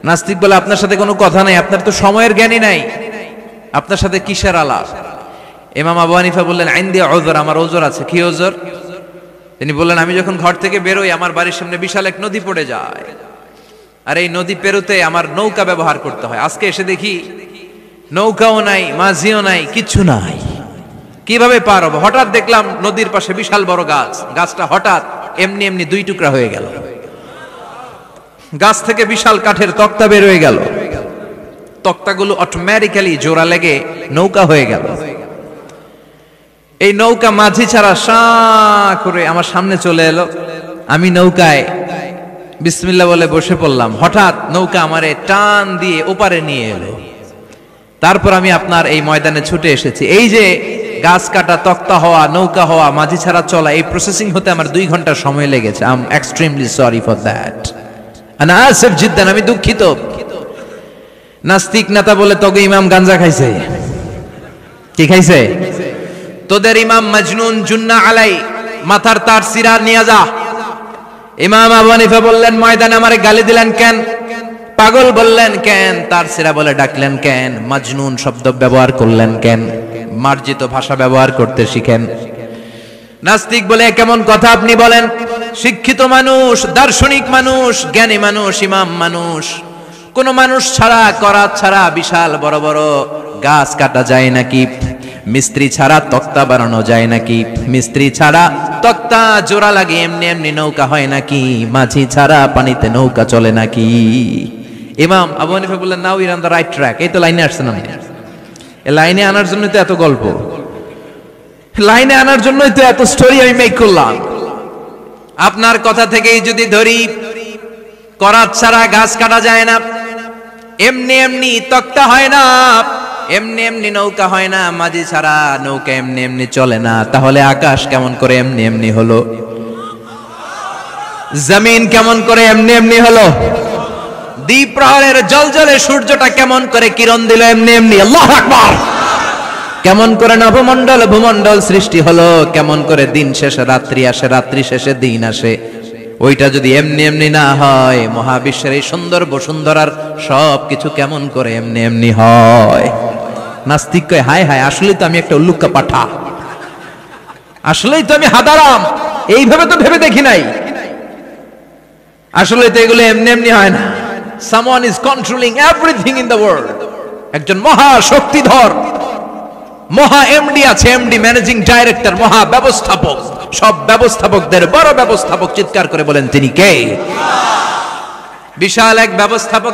নাস্তিক বলে আপনার সাথে কোনো কথা নাই, আপনার তো সময়ের জ্ঞানই নাই, আপনার সাথে কিসের আলাপ? ইমাম আবু হানিফা বললেন ইনদি উযর, আমার ওজর আছে। কি ওজর? তিনি বললেন আমি যখন ঘর থেকে বেরোই আমার বাড়ির সামনে বিশাল এক নদী পড়ে যায়, আর এই নদী পেরোতে আমার নৌকা ব্যবহার করতে হয়। আজকে এসে দেখি নৌকাও নাই, মাঝিও নাই, কিচ্ছু নাই, কিভাবে পার হবো? হঠাৎ দেখলাম নদীর পাশে বিশাল বড় গাছ, গাছটা হঠাৎ এমনি এমনি দুই টুকরা হয়ে গেল, গাছ থেকে বিশাল কাঠের তক্তা বের হয়ে গেল, তক্তাগুলো অটোমেটিক্যালি জোড়া লেগে নৌকা হয়ে গেল। এই নৌকা মাঝি ছাড়া সা করে আমার সামনে চলে এলো, আমি নৌকায় বিসমিল্লাহ বলে বসে পড়লাম। হঠাৎ নৌকা আমারে টান দিয়ে ওপারে নিয়ে এলো, তারপর আমি আপনার এই ময়দানে ছুটে এসেছি। এই যে গাছ কাটা, তক্তা হওয়া, নৌকা হওয়া, মাঝি ছাড়া চলা, এই প্রসেসিং হতে আমার 2 ঘন্টা সময় লেগেছে। I am extremely sorry for that, আনা আসিফ জিদ্দান, আমি দুঃখিত। নাস্তিক নেতা বলে তোকে ইমাম গাঞ্জা খাইছে। কি খাইছে? তোদের ইমাম মজনুন, জুন্না আলাই, মাথার তার সিরা নিয়ে যা। ইমাম আবু হানিফা বললেন ময়দানে আমারে গালি দিলেন কেন? পাগল বললেন কেন? তার সিরা বলে ডাকলেন কেন? মজনুন শব্দ ব্যবহার করলেন কেন? মার্জিত ভাষা ব্যবহার করতে শিখেন। নাস্তিক বলে কেমন কথা আপনি বলেন? শিক্ষিত মানুষ, দার্শনিক মানুষ, জ্ঞানী মানুষ, ইমাম মানুষ, কোন মানুষ ছাড়া, করাত ছাড়া বিশাল বড় বড় গাছ কাটা যায় নাকি? মিস্ত্রি ছাড়া তক্তা বানানো যায় নাকি? মিস্ত্রি ছাড়া তক্তা জোড়া লাগে এমনি এমনি নৌকা হয় নাকি? মাঝি ছাড়া পানিতে নৌকা চলে নাকি? ইমাম আবু হানিফা বললেন now you're on the right track. এই তো লাইনে আসছেন আপনি, এই লাইনে আনার জন্যই তো এত গল্প, লাইনে আনার জন্যই তো এত স্টোরি আমি মেক করলাম। আপনার কথা থেকেই যদি ধরি, করাত ছাড়া গাছ কাটা যায় না, এমনি এমনি তক্তা হয় না, এমনি এমনি নৌকা হয় না, মাঝি ছাড়া নৌকা এমনি এমনি চলে না, তাহলে আকাশ কেমন করে এমনি এমনি হলো? জমিন কেমন করে এমনি এমনি হলো? দ্বীপ প্রহরের জলজলে সূর্যটা কেমন করে কিরণ দিল এমনি এমনি? আল্লাহু আকবার! কেমন করে নবমণ্ডল ভূমণ্ডল সৃষ্টি হলো? কেমন করে দিন শেষে রাত্রি আসে, রাত্রি শেষে দিন আসে? ওইটা যদি এমনি এমনি না হয়, মহাবিশ্বের এই সুন্দর বসুন্ধরার সবকিছু কেমন করে এমনি এমনি হয়? নাস্তিক কয় হায় হায়, আসলেই তো আমি একটা উল্লুক্কা পাঠা, আসলেই তো আমি হাদারাম, এইভাবে তো ভেবে দেখি নাই। আসলে তো এগুলো এমনি এমনি হয় না। Someone is controlling everything in the world. একজন মহা শক্তিধর মহা এমডি আছে, এমডি ম্যানেজিং ডাইরেক্টর, মহা ব্যবস্থাপক, সব ব্যবস্থাপকদের বড় ব্যবস্থাপক। চিৎকার করে বলেন তিনি কে? বিশাল এক ব্যবস্থাপক।